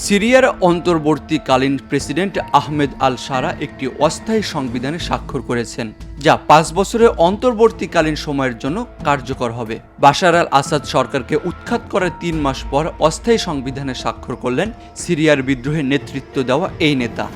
সিরিয়ার অন্তর্বর্তীকালীন প্রেসিডেন্ট আহমেদ আল শারা একটি অস্থায়ী সংবিধানে স্বাক্ষর করেছেন, যা 5 বছরের অন্তর্বর্তীকালীন সময়ের জন্য কার্যকর হবে। বাশার আল আসাদ সরকারকে উৎখাত করার 3 মাস পর অস্থায়ী সংবিধানে স্বাক্ষর করলেন সিরিয়ার বিদ্রোহে নেতৃত্ব দেওয়া এই নেতা।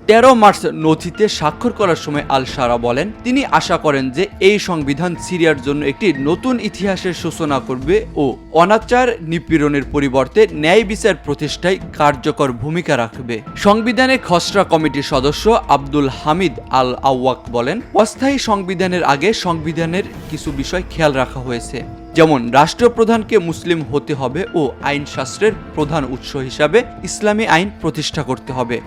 13 মার্চ নথিতে স্বাক্ষর করার সময় আল শারা বলেন, তিনি আশা করেন যে এই সংবিধান সিরিয়ার জন্য একটি নতুন ইতিহাসের সূচনা করবে ও অনাচার নিপীড়নের পরিবর্তে ন্যায় বিচার প্রতিষ্ঠায় কার্যকর ভূমিকা রাখবে। সংবিধানের খসড়া কমিটির সদস্য আব্দুল হামিদ আল আওয়াক বলেন, অস্থায়ী সংবিধানের আগে সংবিধানের কিছু বিষয় খেয়াল রাখা হয়েছে, যেমন রাষ্ট্রপ্রধানকে মুসলিম হতে হবে ও আইনশাস্ত্রের প্রধান উৎস হিসাবে ইসলামী আইন প্রতিষ্ঠা করতে হবে।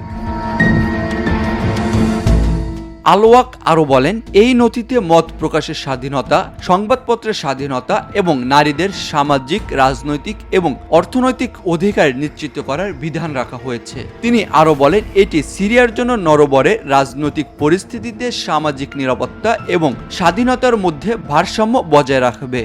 আলওয়াক আরও বলেন, এই নথিতে মত প্রকাশের স্বাধীনতা, সংবাদপত্রের স্বাধীনতা এবং নারীদের সামাজিক, রাজনৈতিক এবং অর্থনৈতিক অধিকার নিশ্চিত করার বিধান রাখা হয়েছে। তিনি আরও বলেন, এটি সিরিয়ার জন্য নরবরে রাজনৈতিক পরিস্থিতিতে সামাজিক নিরাপত্তা এবং স্বাধীনতার মধ্যে ভারসাম্য বজায় রাখবে।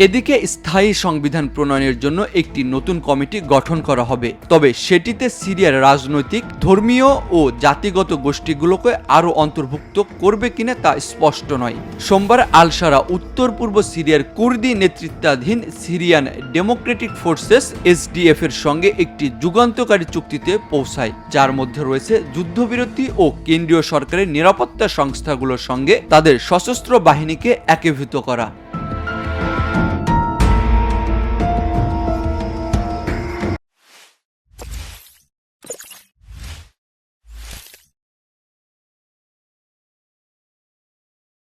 এদিকে স্থায়ী সংবিধান প্রণয়নের জন্য একটি নতুন কমিটি গঠন করা হবে, তবে সেটিতে সিরিয়ার রাজনৈতিক, ধর্মীয় ও জাতিগত গোষ্ঠীগুলোকে আরও অন্তর্ভুক্ত করবে কিনা তা স্পষ্ট নয়। সোমবার আল শারা উত্তর পূর্ব সিরিয়ার কুর্দি নেতৃত্বাধীন সিরিয়ান ডেমোক্রেটিক ফোর্সেস এসডিএফ এর সঙ্গে একটি যুগান্তকারী চুক্তিতে পৌঁছায়, যার মধ্যে রয়েছে যুদ্ধবিরতি ও কেন্দ্রীয় সরকারের নিরাপত্তা সংস্থাগুলোর সঙ্গে তাদের সশস্ত্র বাহিনীকে একীভূত করা।